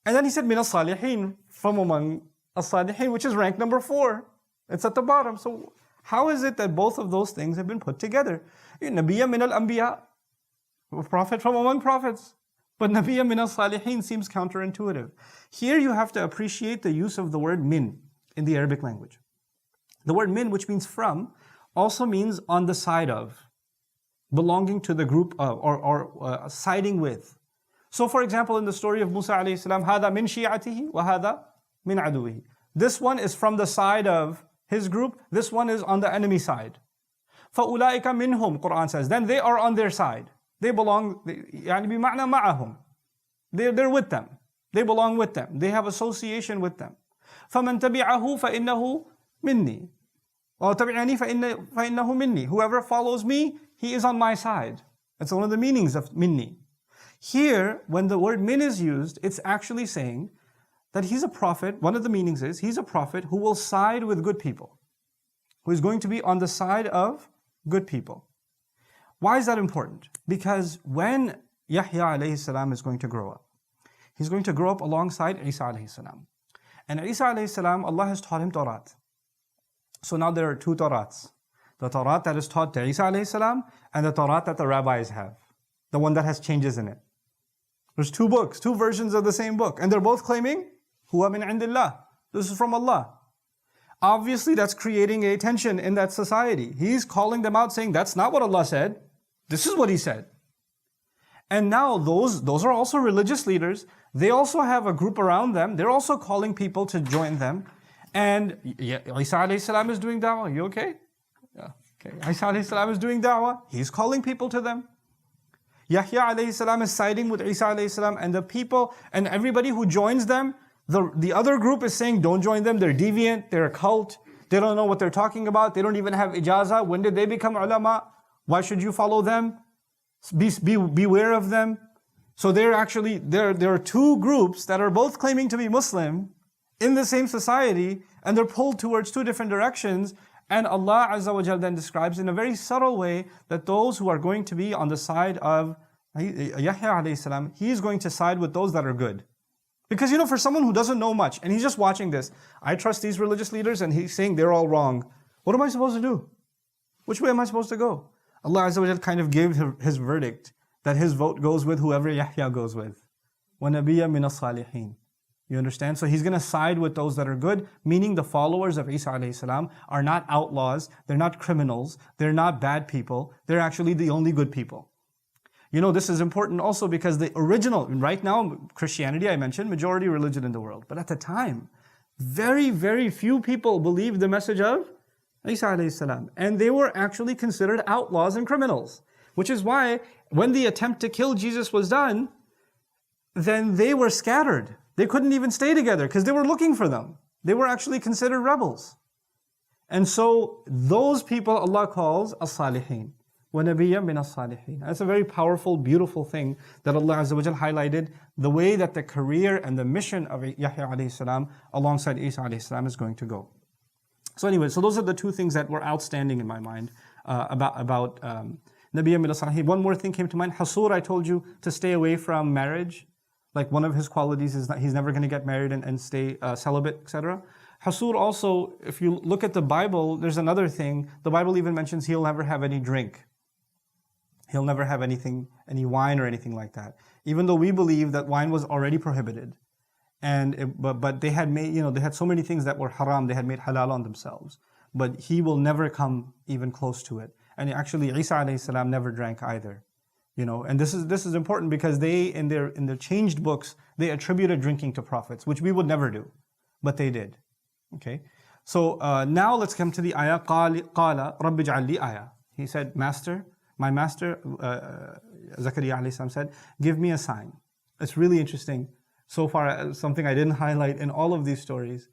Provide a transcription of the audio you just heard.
And then he said, min as-salihin, from among as-salihin, which is rank number 4. It's at the bottom. So how is it that both of those things have been put together? Nabiyya min al-anbiya, prophet from among prophets. But Nabiyya min as-salihin seems counterintuitive. Here you have to appreciate the use of the word min in the Arabic language. The word min, which means from, also means on the side of, belonging to the group of, or siding with. So for example, in the story of Musa alayhi salam, هَذَا مِنْ شِيعَتِهِ وَهَذَا مِنْ عَدُوِهِ. This one is from the side of his group, this one is on the enemy side. فَأُولَٰئِكَ مِنْهُمْ, Quran says, then they are on their side. They belong, يعني بمعنى معهم. They're with them. They belong with them. They have association with them. فَمَنْ تَبِعَهُ فَإِنَّهُ مِنِّي. وَتَبِعَنِي فَإِنَّهُ مِنِّي. Whoever follows me, he is on my side. That's one of the meanings of minni. Here, when the word min is used, it's actually saying that he's a prophet. One of the meanings is he's a prophet who will side with good people, who is going to be on the side of good people. Why is that important? Because when Yahya alayhi salam is going to grow up, he's going to grow up alongside Isa alayhi salam. And Isa alayhi salam, Allah has taught him Tawrat. So now there are 2 Tawrats. The Tawrat that is taught to Isa alayhi salam and the Tawrat that the rabbis have. The one that has changes in it. There's 2 books, 2 versions of the same book. And they're both claiming, Huwa min indillah. This is from Allah. Obviously that's creating a tension in that society. He's calling them out saying, that's not what Allah said. This is what He said. And now those are also religious leaders. They also have a group around them. They're also calling people to join them. And Isa alayhi salam is doing da'wah. You okay? Yeah, okay. Isa alayhi salam is doing da'wah. He's calling people to them. Yahya alayhi salam is siding with Isa alayhi salam, and the people and everybody who joins them, the other group is saying, don't join them, they're deviant, they're a cult, they don't know what they're talking about, they don't even have ijazah. When did they become ulama? Why should you follow them? Beware of them. So there are 2 groups that are both claiming to be Muslim in the same society, and they're pulled towards 2 different directions. And Allah Azza wa Jal then describes in a very subtle way that those who are going to be on the side of Yahya alayhi salam, he's going to side with those that are good. Because for someone who doesn't know much, and he's just watching this, I trust these religious leaders and he's saying they're all wrong. What am I supposed to do? Which way am I supposed to go? Allah Azza wa Jal kind of gave His verdict that His vote goes with whoever Yahya goes with. وَنَبِيًّا مِنَ الصَّالِحِينَ. You understand? So he's going to side with those that are good, meaning the followers of Isa alayhi salam are not outlaws, they're not criminals, they're not bad people, they're actually the only good people. This is important also because the original, right now, Christianity, I mentioned, majority religion in the world. But at the time, very, very few people believed the message of Isa alayhi salam. And they were actually considered outlaws and criminals. Which is why, when the attempt to kill Jesus was done, then they were scattered. They couldn't even stay together because they were looking for them. They were actually considered rebels. And so those people Allah calls as-salihin. وَنَبِيًّا مِنَ الصَّالِحِينَ. That's a very powerful, beautiful thing that Allah Azza wa Jal highlighted, the way that the career and the mission of Yahya alayhi salam alongside Isa alayhi salam is going to go. So anyway, so those are the 2 things that were outstanding in my mind about Nabiyya min as-salihin. One more thing came to mind. Hasur, I told you to stay away from marriage. Like one of his qualities is that he's never going to get married and stay celibate, etc. Hasur also, if you look at the Bible, there's another thing. The Bible even mentions he'll never have any drink. He'll never have anything, any wine or anything like that. Even though we believe that wine was already prohibited. But they had made, they had so many things that were haram, they had made halal on themselves. But he will never come even close to it. And actually Isa alayhi salam never drank either. And this is important because they, in their changed books, they attributed drinking to prophets, which we would never do, but they did. Okay, so now let's come to the ayah. قَالَ رَبِّ اجْعَلْ لِي آيَةً. He said, my master, Zakaria alayhi salam said, give me a sign. It's really interesting. So far, something I didn't highlight in all of these stories